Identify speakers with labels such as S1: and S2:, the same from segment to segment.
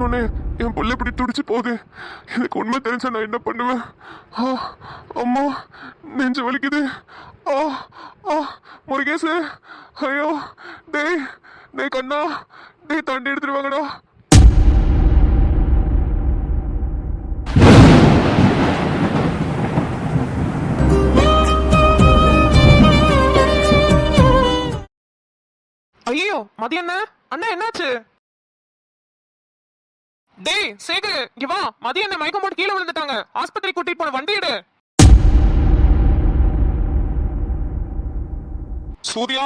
S1: சொன்னோன்னே என் புள்ள இப்படி துடிச்சு போகுது. எனக்கு உண்மை தெரிஞ்சா நான் என்ன பண்ணுவேன்? அம்மா, நெஞ்சு வலிக்குது. ஆ ஆ முருகேசு, ஐயோ, டேய் டேய் கண்ணா, டேய் தண்டி எடுத்துட்டு வாங்கடா. ஐயோ மதியம் என்ன அண்ணா, என்னாச்சு? டேய் சேகர், இங்க வா. மதியம் என்ன மயக்கம் போட்டு கீழே விழுந்துட்டாங்க. ஆஸ்பத்திரி கூட்டிட்டு போன வண்டி எடு. சூர்யா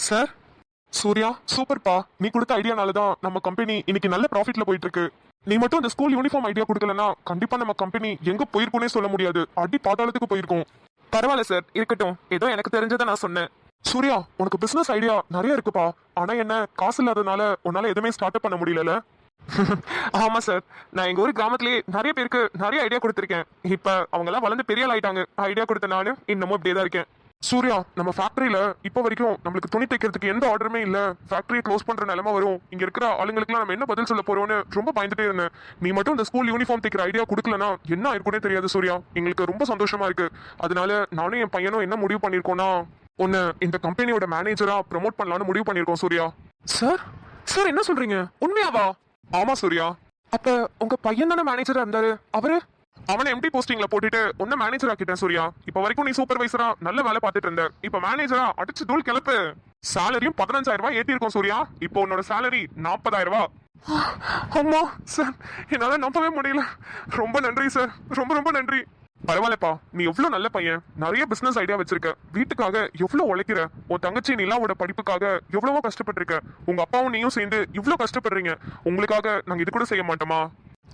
S1: சார். சூர்யா, சூப்பர்ப்பா. நீ கொடுத்த ஐடியானால தான் நம்ம கம்பெனி இன்னைக்கு நல்ல ப்ராஃபிட்ல போயிட்டு இருக்கு. நீ மட்டும் இந்த ஸ்கூல் யூனிஃபார்ம் ஐடியா கொடுக்கலன்னா கண்டிப்பா நம்ம கம்பெனி எங்க போயிருக்கும்னே சொல்ல முடியாது. அடி பாதாளத்துக்கு போயிருக்கும். பரவாயில்ல சார், இருக்கட்டும். ஏதோ எனக்கு தெரிஞ்சதை நான் சொன்னேன். சூர்யா, உனக்கு பிசினஸ் ஐடியா நிறைய இருக்குப்பா. ஆனா என்ன, காசு இல்லாதனால உன்னால எதுவுமே ஸ்டார்ட் அப் பண்ண முடியல. ஆமா சார், நான் எங்க ஊர் கிராமத்திலேயே நிறைய பேருக்கு நிறைய ஐடியா கொடுத்துருக்கேன். இப்ப அவங்க எல்லாம் வளர்ந்து பெரிய ஆள் ஆயிட்டாங்க. ஐடியா கொடுத்த நானும் இன்னமும் இப்படியே தான் இருக்கேன். சூர்யா, நம்ம ஃபேக்டரியில இப்போ வரைக்கும் நம்மளுக்கு துணி தைக்கிறதுக்கு எந்த ஆர்டருமே இல்ல. ஃபேக்டரியை க்ளோஸ் பண்ற நிலைமை வரும். இங்க இருக்கிற ஆளுங்களுக்குலாம் நம்ம என்ன பதில் சொல்ல போறோம்னு ரொம்ப பயந்துட்டே இருந்தேன். நீ மட்டும் இந்த ஸ்கூல் யூனிஃபார்ம் தைக்கிற ஐடியா கொடுக்கலனா என்ன ஆயிருக்குனே தெரியாது சூர்யா. எங்களுக்கு ரொம்ப சந்தோஷமா இருக்கு. அதனால நானும் என் பையனும் என்ன முடிவு பண்ணிருக்கோம்னா, உன்னை இந்த கம்பெனியோட மேனேஜரா ப்ரமோட் பண்ணலாம்னு முடிவு பண்ணிருக்கோம் சூர்யா. சார் சார், என்ன சொல்றீங்க? உண்மையாவா? ஆமா சூர்யா. அப்ப உங்க பையன் தானே மேனேஜரா இருந்தாரு? அவனை எம்டி போஸ்டிங்ல போட்டுட்டு உன்ன மேனேஜர் ஆக்கிட்டேன் சூர்யா. இப்ப வரைக்கும் நீ சூப்பர்வைசரா நல்ல வேலை பார்த்துட்டு இருந்த. இப்ப மேனேஜரா அடிச்சு தூள் கிளப்பு. சாலரியும் 15,000 ரூபாய் ஏத்தி இருக்கோம் சூர்யா. இப்போ உன்னோட சாலரி 40,000 ரூபாய். அம்மா சார், என்னால நம்பவே முடியல. ரொம்ப நன்றி சார், ரொம்ப ரொம்ப நன்றி. பரவாயில்லப்பா, நீ எவ்வளவு நல்ல பையன். நிறைய பிசினஸ் ஐடியா வச்சிருக்க. வீட்டுக்காக எவ்வளவு உழைக்கிற. உன் தங்கச்சி நிலாவோட படிப்புக்காக எவ்வளவோ கஷ்டப்பட்டிருக்க. உங்க அப்பாவும் நீயும் சேர்ந்து இவ்வளவு கஷ்டப்படுறீங்க. உங்களுக்காக நாங்க இது கூட செய்ய மாட்டோமா?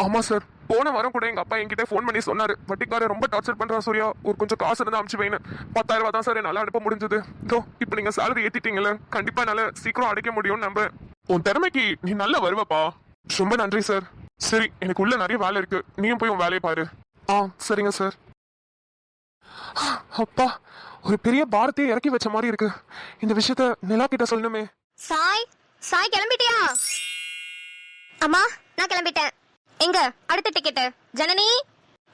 S1: ஆமா சார், போன வாரம் கூட எங்க அப்பா என்கிட்ட ஃபோன் பண்ணி சொன்னாரு, வட்டிக்கார ரொம்ப டார்ச்சர் பண்றான் சூர்யா, ஒரு கொஞ்சம் காசு இருந்தா அனுப்பிச்சு வைன்னு. 10,000 ரூபாய் தான் சார் என்னால அனுப்ப முடிஞ்சது. இதோ இப்ப நீங்க சேலரி ஏத்திட்டீங்கல்ல, கண்டிப்பா என்னால சீக்கிரம் அடைக்க முடியும்னு நம்புறேன். உன் திறமைக்கு நீ நல்லா வருவப்பா. ரொம்ப நன்றி சார். சரி, எனக்கு உள்ள நிறைய வேலை இருக்கு. நீயும் போய் உன் வேலையை பாரு. சரிங்க சார். அப்பா, ஒரு பெரிய பாரத்தையே இறக்கி வச்ச மாதிரி இருக்கு. இந்த விஷயத்த நிலா கிட்ட சொல்லணுமே.
S2: சாய், சாய் கிளம்பிட்டியா? அம்மா, நான் கிளம்பிட்டேன். எங்க அடுத்த டிக்கெட்? ஜனனி,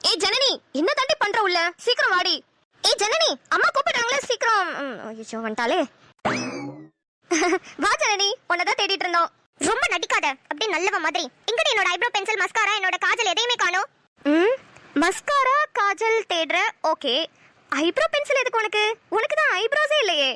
S2: ஏய் ஜனனி, என்ன தாண்டி பண்ற உள்ள? சீக்கிரம் வாடி. ஏய் ஜனனி, அம்மா கூப்பிடுறாங்களே, சீக்கிரம். ஐயோ வந்துட்டாலே. வா ஜனனி, உன்னதான் தேடிட்டு இருந்தோம். ரொம்ப நடிக்காத, அப்படியே நல்லவ மாதிரி. எங்கடி என்னோட ஐப்ரோ பென்சில், மஸ்காரா, என்னோட காஜல் எதையுமே காணோம். மஸ்காரா காஜல் தேடுற, ஓகே. ஐப்ரோ பென்சில் எதுக்கு உனக்கு? உனக்கு தான் ஐப்ரோஸே இல்லையே.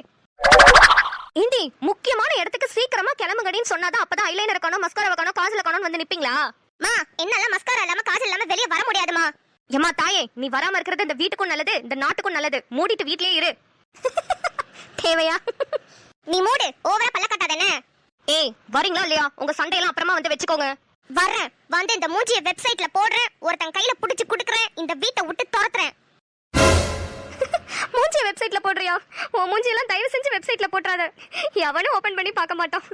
S2: இண்டி, முக்கியமான இடத்துக்கு சீக்கிரமா கிளம்புங்கடின்னு சொன்னாதான் அப்பதான் ஐலைனர் காணோம், மஸ்காரா காணோம், காஜல் காணோம் வந்து நிப்பீங்களா? மா, என்னால மஸ்காரா இல்லாம காஜல் இல்லாம வெளிய வர முடியாதுமா. ஏமா தாயே, நீ வராம இருக்கிறது இந்த வீட்டுக்கும் நல்லது, இந்த நாட்டுக்கும் நல்லது. மூடிட்டு வீட்லயே இரு. தேவையா? நீ மூடு, ஓவரா பல்ல கட்டாதே. ஏய், வரீங்களா இல்லையா? உங்க சண்டையெல்லாம் அப்புறமா வந்து வெச்சுக்கோங்க. வரேன், வந்து இந்த மூஞ்சிய வெப்சைட்ல போடுறேன், ஒருத்தன் கையில புடிச்சு குடுக்குறேன், இந்த வீட்டை விட்டு துரத்துறேன். மூஞ்சிய வெப்சைட்ல போடுறியா? உன் மூஞ்சியெல்லாம் தயவு செஞ்சு வெப்சைட்ல போட்றாத. எவனும் ஓபன் பண்ணி பார்க்க மாட்டான்.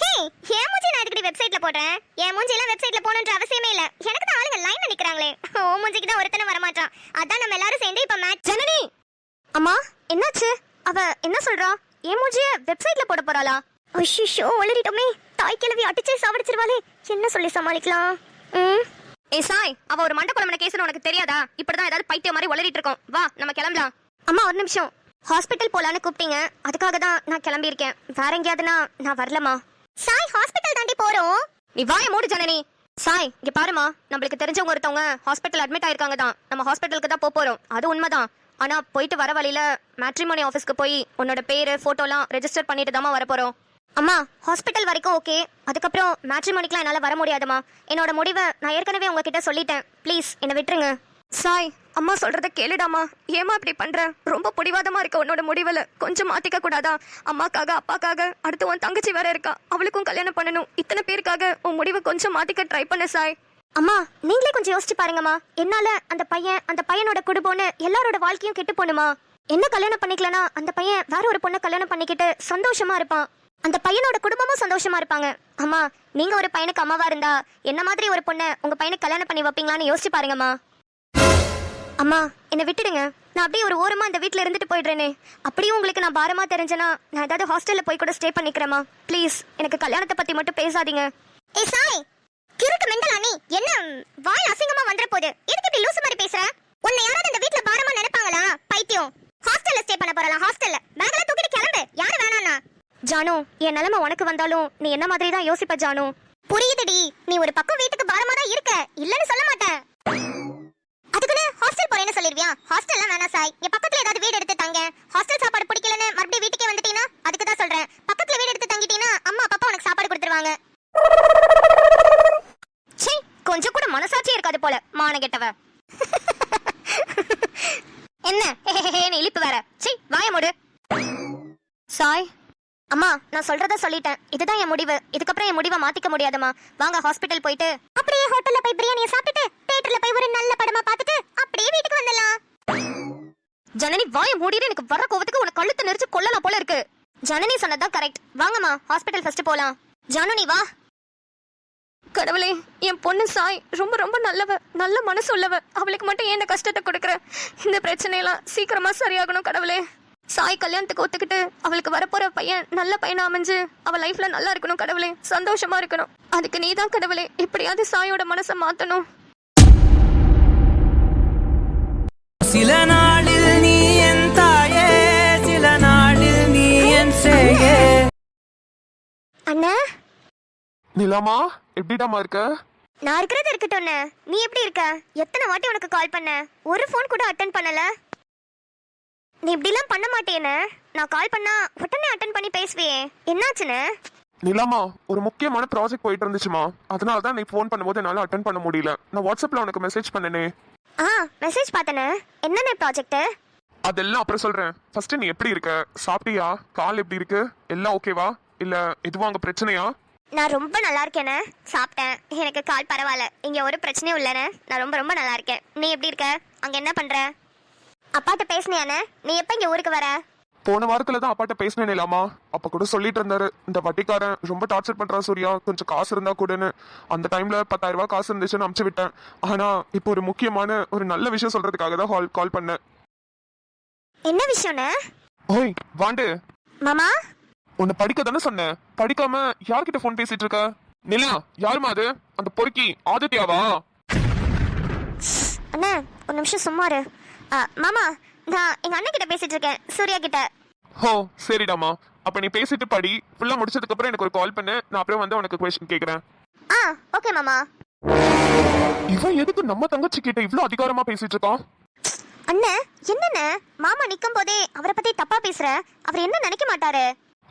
S2: ஹே, என் மூஞ்சி நான் எதுக்கு வெப்சைட்ல போடுறேன்? என் மூஞ்சி எல்லாம் வெப்சைட்ல போடணும்ன்ற அவசியமே இல்ல. எனக்கு தான் ஆளுங்க லைன்ல நிக்கறாங்களே. ஓ மூஞ்சிக்கு தான் ஒருத்தன வர மாட்டான். அதான் நம்ம எல்லாரும் சேர்ந்து இப்ப மேட்ச். ஜனனி, அம்மா என்னாச்சு? அவ என்ன சொல்றா? என் மூஞ்சிய வெப்சைட்ல போட போறாளா? ஐயோ, ஒளிரிட்டோமே. தாய் கிழவி அடிச்சே சாவடிச்சிருவாளே. என்ன சொல்லி சமாளிக்கலாம்? ஏய் சாய், அவ ஒரு மண்டக்குளமன கேஸ்னு உனக்கு தெரியாதா? இப்படிதான் ஏதாவது பைத்தியம் மாதிரி ஒளறிட்டு இருக்கோம். வா, நம்ம கிளம்பலாம். அம்மா ஒரு நிமிஷம். ஹாஸ்பிட்டல் போலான்னு கூப்பிட்டீங்க, அதுக்காக தான் நான் கிளம்பி இருக்கேன். வேற எங்கேயாதுன்னா நான் வரலமா. சாய், ஹாஸ்பிட்டல் தாண்டி போறோம். நீ வாய மூடு ஜனனி. சாய், இங்க பாருமா, நம்மளுக்கு தெரிஞ்சவங்க ஒருத்தவங்க ஹாஸ்பிட்டல் அட்மிட் ஆயிருக்காங்க தான். நம்ம ஹாஸ்பிட்டலுக்கு தான் போறோம். அது உண்மைதான். ஆனா போயிட்டு வர வழியில மேட்ரிமோனி ஆபீஸ்க்கு போய் உன்னோட பேரு போட்டோலாம் ரெஜிஸ்டர் பண்ணிட்டு தாமா வர போறோம். அம்மா, ஹாஸ்பிட்டல் வரைக்கும் ஓகே, அதுக்கப்புறம் மேட்ரிமோனிக்குலாம் என்னால வர முடியாதுமா. என்னோட முடிவை நான் ஏற்கனவே உங்ககிட்ட சொல்லிட்டேன். ப்ளீஸ் என்னை விட்டுருங்க. சாய், அம்மா சொல்றத கேளுடாமா. ஏமா இப்படி பண்ற? ரொம்ப பிடிவாதமா இருக்க உன்னோட முடிவுல. கொஞ்சம் மாத்திக்க கூடாதா? அம்மாக்காக, அப்பாக்காக, அடுத்து உன் தங்கச்சி வேற இருக்கா, அவளுக்கும் கல்யாணம் பண்ணணும். இத்தனை பேருக்காக உன் முடிவை கொஞ்சம் மாத்திக்க ட்ரை பண்ண சாய். அம்மா, நீங்களே கொஞ்சம் யோசிச்சு பாருங்கம்மா. என்னால அந்த பையனோட குடும்பம்னு எல்லாரோட வாழ்க்கையும் கெட்டு போணுமா? என்ன கல்யாணம் பண்ணிக்கலனா அந்த பையன் வேற ஒரு பொண்ணை கல்யாணம் பண்ணிக்கிட்டு சந்தோஷமா இருப்பான். அந்த பையனோட குடும்பமும் சந்தோஷமா இருப்பாங்க. அம்மா, நீங்க ஒரு பையனுக்கு அம்மாவா இருந்தா என்ன மாதிரி ஒரு பொண்ணை உங்க பையனுக்கு கல்யாணம் பண்ணி வைப்பீங்களான்னு யோசிச்சு பாருங்கம்மா. அம்மா, என்னை விட்டுடுங்க. நான் அப்படியே ஒரு ஓரமா இந்த வீட்ல இருந்துட்டு போயிடுறேனே. அப்படியும் உங்களுக்கு நான் பாரமா தெரிஞ்சேனா நான் ஏதாவது ஹாஸ்டல்ல போய் கூட ஸ்டே பண்ணிக்கிறேமா. ப்ளீஸ் எனக்கு கல்யாணத்தை பத்தி மட்டும் பேசாதீங்க. ஏ சாய், கிறுக்கு மெண்டலா நீ? என்ன வாய் அசிங்கமா வந்தற போது எதுக்கு இப்படி லூசு மாதிரி பேசுற? உன்னை யாராவது இந்த வீட்ல பாரமா நினைப்பாங்களா? பைத்தியம். ஹாஸ்டல்ல ஸ்டே பண்ண போறலாம். ஹாஸ்டல்ல பேக்ல தூக்கிட்டு கிளம்பு. யாரு வேணானா? ஜானு, என் நிலைமை உனக்கு வந்தாலும் நீ என்ன மாதிரி தான் யோசிப்ப ஜானு. புரியுதுடி, நீ ஒரு பக்கம் வீட்டுக்கு பாரமா தான் இருக்க, இல்லன்னு சொல்ல மாட்டேன். அதுக்குன்னு ஹாஸ்டல் போறேன்னு சொல்லிருவியா? ஹாஸ்டல்லாம் வேணா சாய், இங்க பக்கத்துல ஏதாவது வீடு எடுத்து தங்க. ஹாஸ்டல் சாப்பாடு பிடிக்கலன்னு மறுபடியும் வீட்டுக்கே வந்துட்டீனா அதுக்கு தான் சொல்றேன். பக்கத்துல வீடு எடுத்து தங்கிட்டீனா அம்மா அப்பா உனக்கு சாப்பாடு கொடுத்துருவாங்க. சீ, கொஞ்சம் கூட மனசாட்சி இருக்காது போல, மானகெட்டவ. என்ன நீ இழிப்பு வேற. சீ, வாய மூடு. சாய், அம்மா நான் சொல்றத சொல்லிட்டேன். இதுதான் என் முடிவு. இதுக்கப்புறம் என் முடிவை மாத்திக்க முடியாதுமா. வாங்க ஹாஸ்பிட்டல் போயிட்டு அப்படியே ஹோட்டல்ல போய் பிரியாணியை சாப்பிட்டுட்டு தியேட்டர்ல போய் ஒரு நல்ல படமா பார்த்துட்டு அப்படியே வீட்டுக்கு வந்துடலாம். ஜனனி வாய மூடிட்டு, எனக்கு வர கோவத்துக்கு உனக்கு கழுத்து நெரிச்சு கொல்லலாம் போல இருக்கு. ஜனனி சொன்னதான் கரெக்ட். வாங்கம்மா ஹாஸ்பிட்டல் ஃபர்ஸ்ட் போலாம். ஜானு நீ வா. கடவுளே, என் பொண்ணு சாய் ரொம்ப ரொம்ப நல்லவ, நல்ல மனசு உள்ளவ. அவளுக்கு மட்டும் ஏன் இந்த கஷ்டத்தை கொடுக்குற? இந்த பிரச்சனையெல்லாம் சீக்கிரமா சரியாகணும் கடவுளே. சாய் கல்யாணத்துக்கு ஒத்துக்கிட்டு அவளுக்கு வரப்போற பையன் நல்ல பையனா அமைஞ்சு அவ லைஃப்ல நல்லா இருக்கணும் கடவுளே, சந்தோஷமா இருக்கணும். அதுக்கு நீதான் கடவுளே எப்படியாவது சாயோட மனசை மாத்தணும்.
S3: சில நாளில் நீ என் தாயே, சில நாளில் நீ என் சேயே.
S2: அண்ணா
S1: நிலாமா, எப்படிடாமா இருக்க?
S2: நான் இருக்கிறது இருக்கட்டும். நீ எப்படி இருக்க? எத்தனை வாட்டி உனக்கு கால் பண்ண, ஒரு ஃபோன் கூட அட்டென்ட் பண்ணல. நீ இப்படிலாம் பண்ண மாட்டேன்னு. நான் கால் பண்ணா உடனே அட்டென்ட் பண்ணி பேசுவியே, என்னாச்சுன்னு?
S1: நிலாமா, ஒரு முக்கியமான ப்ராஜெக்ட் போயிட்டு இருந்துச்சுமா, அதனால தான் நீ ஃபோன் பண்ணும்போது என்னால அட்டென்ட் பண்ண முடியல. நான் வாட்ஸ்அப்ல உனக்கு மெசேஜ் பண்ணனே.
S2: மெசேஜ் பார்த்தனே. என்னென்ன ப்ராஜெக்ட்?
S1: அதெல்லாம் அப்புறம் சொல்றேன். ஃபர்ஸ்ட் நீ எப்படி இருக்க? சாப்பிட்டியா? கால் எப்படி இருக்கு? எல்லாம் ஓகேவா? இல்ல எதுவும் அங்க பிரச்சனையா?
S2: நான் ரொம்ப நல்லா இருக்கேனே. சாப்பிட்டேன், எனக்கு கால் பரவாயில்ல, இங்க ஒரு பிரச்சனையும் இல்லைண்ணே. நான் ரொம்ப ரொம்ப நல்லா இருக்கேன். நீ எப்படி இருக்க? அங்க என்ன பண்ற? அப்பாட்ட பேசுனியானே? நீ எப்ப இங்க ஊருக்கு வர?
S1: போன வாரத்துல தான் அப்பாட்ட பேசினேன் நிலாமா. அப்ப கூட சொல்லிட்டு இருந்தாரு, இந்த வட்டிக்காரன் ரொம்ப டார்ச்சர் பண்றான் சூர்யா, கொஞ்சம் காசு இருந்தா கூடன்னு. அந்த டைம்ல 10,000 ரூபாய் காசு இருந்துச்சுன்னு அனுப்பிச்சு விட்டேன். ஆனா இப்போ ஒரு முக்கியமான ஒரு நல்ல விஷயம் சொல்றதுக்காக தான் கால் பண்ணேன்.
S2: என்ன விஷயம்னு?
S1: ஓய் வாண்டு
S2: மாமா,
S1: உன்னை படிக்க தானே சொன்னேன், படிக்காம யார்கிட்ட போன் பேசிட்டு இருக்க? நிலா, யாருமா அது? அந்த பொறுக்கி ஆதித்யாவா?
S2: அண்ணா ஒரு நிமிஷம் சும்மா இரு. மாமா, நான் எங்க அண்ணன் கிட்ட பேசிட்டு இருக்கேன், சூர்யா கிட்ட.
S1: ஓ சரிடாமா, அப்ப நீ பேசிட்டு படி. ஃபுல்லா முடிச்சதுக்கு அப்புறம் எனக்கு ஒரு கால் பண்ணு, நான் அப்புறம் வந்து உனக்கு கொஸ்டின் கேக்குறேன்.
S2: ஓகே மாமா.
S1: இவன் எதுக்கு நம்ம தங்கச்சி கிட்ட இவ்ளோ அதிகாரமா பேசிட்டு இருக்கான்?
S2: அண்ணன் என்னண்ணே, மாமா நிக்கும் போதே அவரை பத்தி தப்பா பேசுற? அவர் என்ன நினைக்க மாட்டாரு?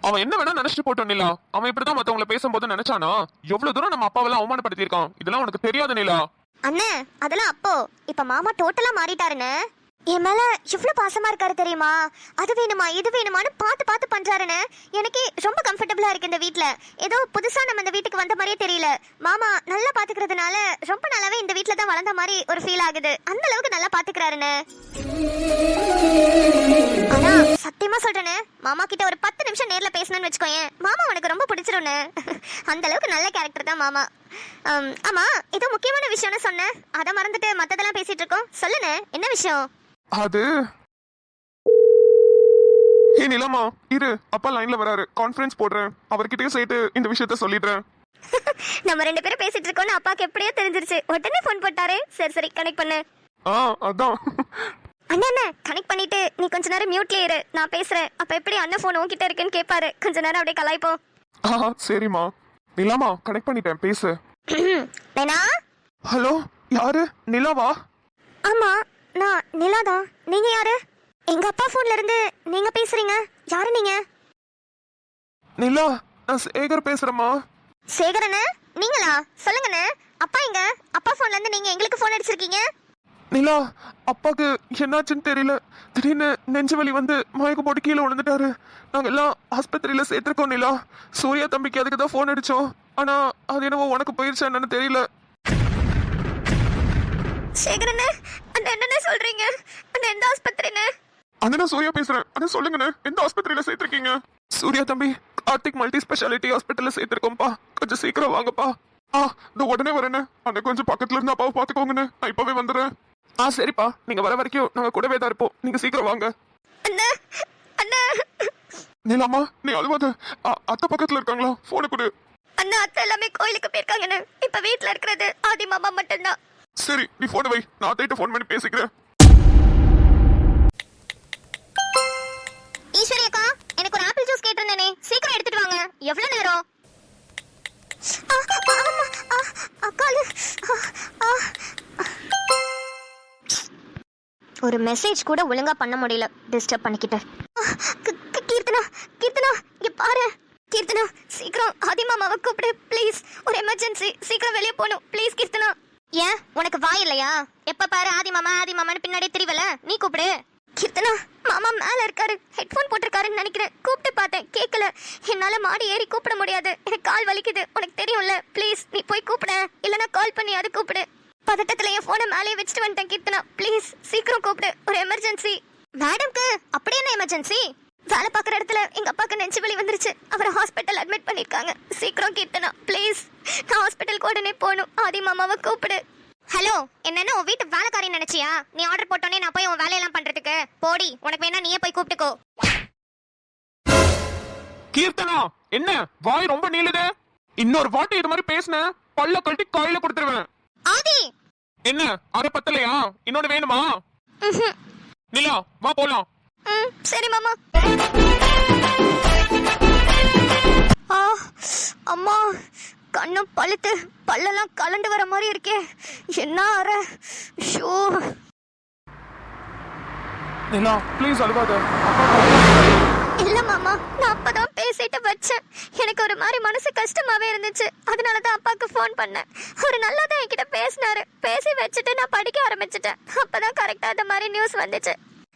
S1: அவன் என்ன வேணா நினைச்சிட்டு போட்டோம் நிலா. அவன் இப்படிதான் மத்தவங்கள பேசும்போது நினைச்சானா? எவ்வளவு தூரம் நம்ம அப்பாவெல்லாம் அவமானப்படுத்தி இருக்கான், இதெல்லாம் உனக்கு தெரியாது நிலா.
S2: அண்ணே அதெல்லாம் அப்போ, இப்ப மாமா டோட்டலா மாறிட்டாருன்னு. என் மேல இவ்வளவு பாசமா இருக்காரு தெரியுமா? அது வேணுமா இது வேணுமான்னு பார்த்து பார்த்து பண்றாருன்னு. எனக்கு ரொம்ப கம்ஃபர்டபுளா இருக்கு இந்த வீட்ல. ஏதோ புதுசா நம்ம இந்த வீட்டுக்கு வந்த மாதிரியே தெரியல. மாமா நல்லா பாத்துக்கிறதுனால ரொம்ப நல்லாவே இந்த வீட்ல தான் வளர்ந்த மாதிரி ஒரு ஃபீல் ஆகுது. அந்த அளவுக்கு நல்லா பாத்துக்கிறாருன்னு. ஆனா சத்தியமா சொல்றேன்னு, மாமா கிட்ட ஒரு 10 நிமிஷம் நேர்ல பேசணும்னு வச்சுக்கோயேன், மாமா உனக்கு ரொம்ப பிடிச்சிருன்னு. அந்த அளவுக்கு நல்ல கேரக்டர் தான் மாமா. ஆமா, ஏதோ முக்கியமான விஷயம்னு சொன்னேன், அதை மறந்துட்டு மத்ததெல்லாம் பேசிட்டு இருக்கோம். சொல்லுண்ணே, என்ன விஷயம்?
S1: அது ஏ நிலமா, இரு, அப்பா லைன்ல வராரு, கான்ஃபரன்ஸ் போடுறேன், அவர்கிட்டயும் சேர்த்து இந்த விஷயத்த சொல்லிடுறேன்.
S2: நம்ம 2 பேரும் பேசிட்டு இருக்கோம்னு அப்பாக்கு எப்படியோ தெரிஞ்சிருச்சு, உடனே ஃபோன் போட்டாரு. சரி சரி கனெக்ட் பண்ணு.
S1: அதான்.
S2: அண்ணா கனெக்ட் பண்ணிட்டு நீ கொஞ்ச நேரம் மியூட்லயே இரு, நான் பேசுறேன். அப்ப எப்படி அண்ணன் போன் உன்கிட்ட இருக்குன்னு கேட்பாரு, கொஞ்ச நேரம் அப்படியே கலாய்ப்போம்.
S1: சரிம்மா. நிலாமா கனெக்ட் பண்ணிட்டேன், பேசு.
S2: வேணா.
S1: ஹலோ, யாரு? நிலாவா?
S2: ஆமா நான் நிலாதான். நீங்க யாரு? எங்க அப்பா போன்ல இருந்து நீங்க பேசுறீங்க, யாரு நீங்க?
S1: நிலா, நான் சேகர் பேசுறேம்மா.
S2: சேகரண்ணே நீங்களா? சொல்லுங்கண்ணே. அப்பா எங்க? அப்பா போன்ல இருந்து நீங்க எங்களுக்கு போன் அடிச்சிருக்கீங்க.
S1: நிலா, அப்பாக்கு என்னாச்சுன்னு தெரியல, திடீர்னு நெஞ்சு வலி வந்து மயக்கம் போட்டு கீழே விழுந்துட்டாரு. நாங்க எல்லாம் ஆஸ்பத்திரியில சேர்த்திருக்கோம் நிலா. சூர்யா தம்பிக்கு அதுக்கு தான் போன் அடிச்சோம், ஆனா அது என்னவோ உனக்கு போயிருச்சா என்னன்னு தெரியல.
S2: சேகரண்ணே, அண்ணா என்னண்ணே சொல்றீங்க? அண்ணா எந்த ஆஸ்பத்திரிண்ணே?
S1: அண்ணா சூர்யா பேசுறேன். அண்ணா சொல்லுங்கண்ணே, எந்த ஆஸ்பத்திரியில சேர்த்திருக்கீங்க? சூர்யா தம்பி கார்த்திக் மல்டி ஸ்பெஷாலிட்டி ஹாஸ்பிட்டல்ல சேர்த்திருக்கோம்ப்பா, கொஞ்சம் சீக்கிரம் வாங்கப்பா. இந்த உடனே வரேண்ணே. அண்ணா கொஞ்சம் பக்கத்துல இருந்து அப்பாவை பாத்துக்கோங்கண்ணே, நான் இப்பவே வந்துடுறேன். சரிப்பா, நீங்க வர வரைக்கும் நாங்க கூடவே தான் இருப்போம். நீங்க சீக்கிரம் வாங்க.
S2: அண்ணா அண்ணா
S1: நீலாமா, நீ அழுவாத. அத்தை பக்கத்துல இருக்காங்களா? போனை கொடு.
S2: அண்ணா அத்தை எல்லாமே கோயிலுக்கு போயிருக்காங்கன்னு. இப்ப வீட்ல இருக்கிறது ஆதி மாமா மட்டும்தான்.
S1: சரி, நீ போனை வை, நான் அத்தைகிட்ட ஃபோன் பண்ணி பேசிக்கிறேன்.
S2: ஈஸ்வரி அக்கா, எனக்கு ஒரு ஆப்பிள் ஜூஸ் கேட்டிருந்தேனே, சீக்கிரம் எடுத்துட்டு வாங்க. எவ்வளவு நேரம்? ஒரு மெசேஜ் கூட ஒழுங்கா பண்ண முடியல, டிஸ்டர்ப் பண்ணிக்கிட்டு. கீர்த்தனா கீர்த்தனா, இங்க பாரு. கீர்த்தனா, சீக்கிரம் ஆதி மாமாவை கூப்பிடு ப்ளீஸ். ஒரு எமர்ஜென்சி, சீக்கிரம் வெளியே போகணும் ப்ளீஸ். கீர்த்தனா, ஏன் உனக்கு வாய் இல்லையா? எப்ப பாரு ஆதி மாமான்னு பின்னாடியே திரிவல, நீ கூப்பிடு. கீர்த்தனா, மாமா மேல இருக்காரு, ஹெட்போன் போட்டிருக்காருன்னு நினைக்கிறேன். கூப்பிட்டு பார்த்தேன், கேட்கல. என்னால மாடி ஏறி கூப்பிட முடியாது, எனக்கு கால் வலிக்குது, உனக்கு தெரியும்ல. ப்ளீஸ் நீ போய் கூப்பிட, இல்லைன்னா கால் பண்ணி அது கூப்பிடு. பதட்டத்துல என் போனை மேலே வச்சுட்டு வந்துட்டேன். கீர்த்தனா ப்ளீஸ் சீக்கிரம் கூப்பிடு, ஒரு எமர்ஜென்சி. மேடம்க்கு அப்படி என்ன எமர்ஜென்சி? வேலை பார்க்குற இடத்துல எங்க அப்பாக்கு நெஞ்சு வலி வந்துருச்சு, அவரை ஹாஸ்பிட்டல் அட்மிட் பண்ணிருக்காங்க. சீக்கிரம் கீர்த்தனா ப்ளீஸ், நான் ஹாஸ்பிட்டலுக்கு உடனே போகணும். ஆதி மாமாவை கூப்பிடு. ஹலோ, என்னன்னா உன் வீட்டு வேலைக்காரி நினைச்சியா? நீ ஆர்டர் போட்டோன்னே நான் போய் உன் வேலையெல்லாம் பண்றதுக்கு? போடி, உனக்கு வேணா நீயே போய் கூப்பிட்டுக்கோ.
S1: கீர்த்தனா, என்ன வாய் ரொம்ப நீளுதே? இன்னொரு வாட்டி இது மாதிரி பேசுன பல்ல கழட்டி கையில கொடுத்துருவேன்.
S2: ஆதி,
S1: என்ன அரை பத்தலையா? இன்னொன்னு வேணுமா? நிலா, வா போலாம்.
S2: சரி மாமா. அம்மா, கண்ணு பழுத்து பல்லெல்லாம் கலண்டு வர மாதிரி இருக்கே, என்ன அற. ஷோ,
S1: நிலா ப்ளீஸ் அழுவாத.
S2: இல்ல மாமா, நான் அப்பதான் பேசிட்டு வச்சேன். எனக்கு ஒரு மாதிரி மனசு கஷ்டமாவே இருந்துச்சு, அதனாலதான் அப்பாக்கு ஃபோன் பண்ணேன். அவர் நல்லா தான் என்கிட்ட பேசினாரு. பேசி வச்சுட்டு நான் படிக்க ஆரம்பிச்சிட்டேன். அப்பதான் கரெக்டா அந்த மாதிரி நியூஸ் வந்துச்சு.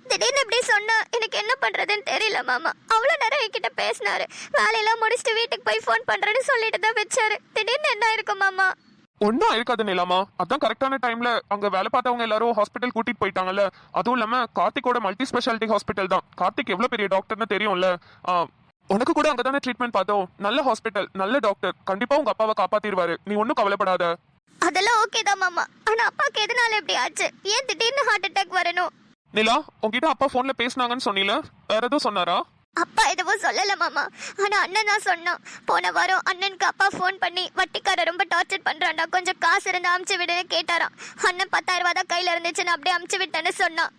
S2: திடீர்னு இப்படி சொன்னா எனக்கு என்ன பண்றதுன்னு தெரியல மாமா. அவ்வளவு நேரம் என்கிட்ட பேசினாரு. வேலையெல்லாம் முடிச்சுட்டு வீட்டுக்கு போய் ஃபோன் பண்றேன்னு சொல்லிட்டு தான் வச்சாரு. திடீர்னு என்ன இருக்கும் மாமா?
S1: ஒன்னும் இருக்காது நிலாமா, அதான் கரெக்டான டைம்ல அங்க வேலை பார்த்தவங்க எல்லாரும் ஹாஸ்பிட்டல் கூட்டிட்டு போயிட்டாங்கல்ல. அதுவும் இல்லாம கார்த்திகோட மல்டி ஸ்பெஷாலிட்டி ஹாஸ்பிட்டல் தான். கார்த்திக் எவ்வளவு பெரிய டாக்டர்னு தெரியும்ல. உனக்கு கூட அங்கதானே ட்ரீட்மெண்ட் பார்த்தோம். நல்ல ஹாஸ்பிட்டல், நல்ல டாக்டர், கண்டிப்பா உங்க அப்பாவை காப்பாத்திடுவாரு. நீ ஒன்னும் கவலைப்படாத.
S2: அதெல்லாம் ஓகே தான் மாமா. ஆனா அப்பாக்கு எதனால இப்படி ஆச்சு? ஏன் திடீர்னு ஹார்ட் அட்டாக் வரணும்?
S1: நிலா, உங்ககிட்ட அப்பா போன்ல பேசினாங்கன்னு சொன்னீல, வேற எதுவும் சொன்னாரா?
S2: அப்பா எதுவும் சொல்லல மாமா. ஆனா அண்ணன் தான் சொன்னான். போன வாரம் அண்ணனுக்கு அப்பா ஃபோன் பண்ணி வட்டிக்கார ரொம்ப டார்ச்சர் பண்றான்டா, கொஞ்சம் காசு இருந்து அமுச்சு விடுன்னு கேட்டாராம். அண்ணன் 10,000 ரூபாய் தான் கையில இருந்துச்சுன்னு அப்படியே அமுச்சு விட்டேன்னு சொன்னான்.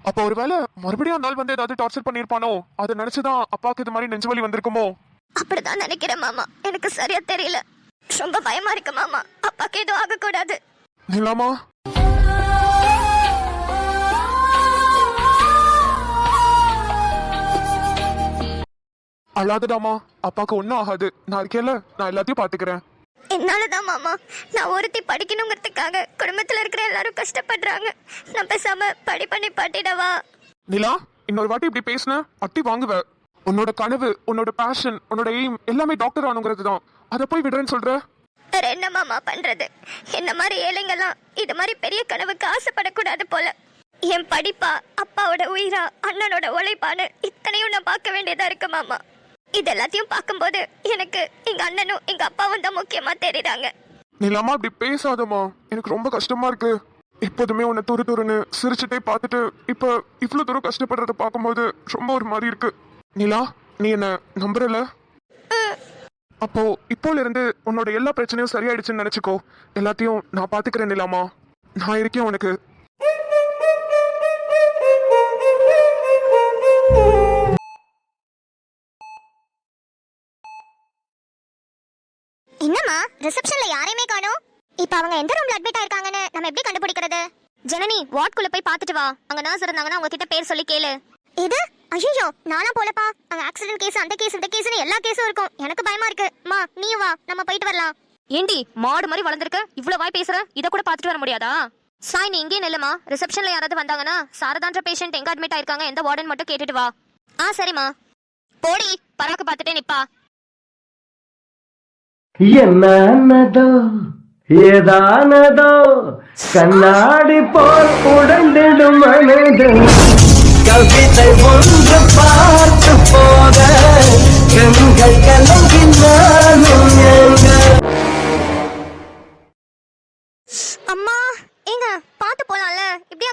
S1: அப்ப ஒருவேளை மறுபடியும் அந்த நாள் வந்து ஏதாவது டார்ச்சர் பண்ணிருப்பானோ? அதை நினைச்சுதான் அப்பாக்கு இது மாதிரி நெஞ்சு வலி வந்திருக்குமோ?
S2: அப்படிதான் நினைக்கிறேன் மாமா, எனக்கு சரியா தெரியல. ரொம்ப பயமா இருக்கு மாமா, அப்பாக்கு எதுவும் ஆகக்கூடாது.
S1: நிலாமா, அழாதடாமா, அப்பாக்கு ஒன்னும் ஆகாது. நான் இருக்கேன்ல, நான் எல்லாத்தையும் பாத்துக்கிறேன்.
S2: என்னாலதான் மாமா, நான் ஒருத்தி படிக்கணுங்கிறதுக்காக குடும்பத்துல இருக்கிற எல்லாரும் கஷ்டப்படுறாங்க. நான் பேசாம பண்ணி பாட்டிடவா?
S1: நிலா, இன்னொரு வாட்டி இப்படி பேசுன அட்டி வாங்குவ. உன்னோட கனவு, உன்னோட பேஷன், உன்னோட எய்ம் எல்லாமே டாக்டர் ஆனுங்கிறது தான். அதை போய் விடுறேன்னு சொல்ற?
S2: வேற என்ன மாமா பண்றது? என்ன மாதிரி ஏழைங்கெல்லாம் இது மாதிரி பெரிய கனவுக்கு ஆசைப்படக்கூடாது போல. என் படிப்பா, அப்பாவோட உயிரா, அண்ணனோட உழைப்பான்னு இத்தனையும் நான் பார்க்க வேண்டியதா இருக்கு மாமா. இது எல்லாத்தையும் பார்க்கும்போது எனக்கு எங்க அண்ணனும் எங்க அப்பாவும் தான் முக்கியமா தெரியுறாங்க.
S1: நிலாமா, இப்படி பேசாதமா, எனக்கு ரொம்ப கஷ்டமா இருக்கு. எப்போதுமே உன்னை துருன்னு சிரிச்சுட்டே பார்த்துட்டு இப்ப இவ்வளவு தூரம் கஷ்டப்படுறத பார்க்கும்போது ரொம்ப ஒரு மாதிரி இருக்கு. நிலா, நீ என்ன நம்புறல? அப்போ இப்போல இருந்து உன்னோட எல்லா பிரச்சனையும் சரியாயிடுச்சுன்னு நினைச்சுக்கோ. எல்லாத்தையும் நான் பாத்துக்கிறேன் நிலாமா, நான் இருக்கேன் உனக்கு.
S2: என்னம்மா, ரிசப்ஷன்ல யாரையுமே காணோம். இப்ப அவங்க எந்த ரூம்ல அட்மிட் ஆயிருக்காங்கன்னு நம்ம எப்படி கண்டுபிடிக்கிறது? ஜனனி, வார்டுக்குள்ள போய் பார்த்துட்டு வா. அங்க நர்ஸ் இருந்தாங்கன்னா அவங்க கிட்ட பேர் சொல்லி கேளு. இது ஐயோ, நானா போலப்பா. அங்க ஆக்சிடென்ட் கேஸ், அந்த கேஸ், இந்த கேஸ்னு எல்லா கேஸும் இருக்கும். எனக்கு பயமா இருக்கு. மா, நீ வா, நம்ம போயிட்டு வரலாம்.
S4: ஏண்டி மாடு மாதிரி வளர்ந்துருக்க, இவ்வளவு வாய் பேசுற? இத கூட பாத்துட்டு வர முடியாதா? சாய், நீ இங்கே நில்லுமா. ரிசப்ஷன்ல யாராவது வந்தாங்கன்னா சாரதான்ற பேஷண்ட் எங்க அட்மிட் ஆயிருக்காங்க, எந்த வார்டன் மட்டும் கேட்டுட்டு வா.
S2: சரிம்மா.
S4: போடி, பராக்கு பாத்துட்டே நிப்பா.
S5: என்னதோ ஏதானதோ கண்ணாடி போல் உடைந்திடும் மனது கவிதை ஒன்று பார்த்து போக கண்கள் கலங்கினாலும்
S2: அம்மா, ஏங்க பாத்து போலாம்ல, இப்படி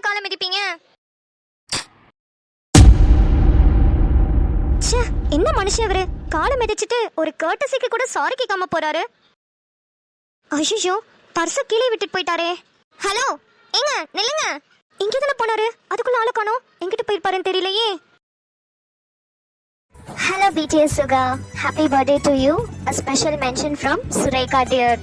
S2: என்ன மனுஷன் அவரு காலை மிதிச்சிட்டு ஒரு கர்ட்டசிக்கு கூட சாரி கேட்காம போறாரு. ஐயோ பர்ஸ கீழே விட்டுட்டு போயிட்டாரே. ஹலோ ஏங்க நில்லுங்க. இங்க தானே போனாரு, அதுக்குள்ள ஆளை காணோம். எங்கிட்டு போயிருப்பாருன்னு தெரியலையே.
S6: Hello BTS Suga, happy birthday to you. A special mention from Sureka dear.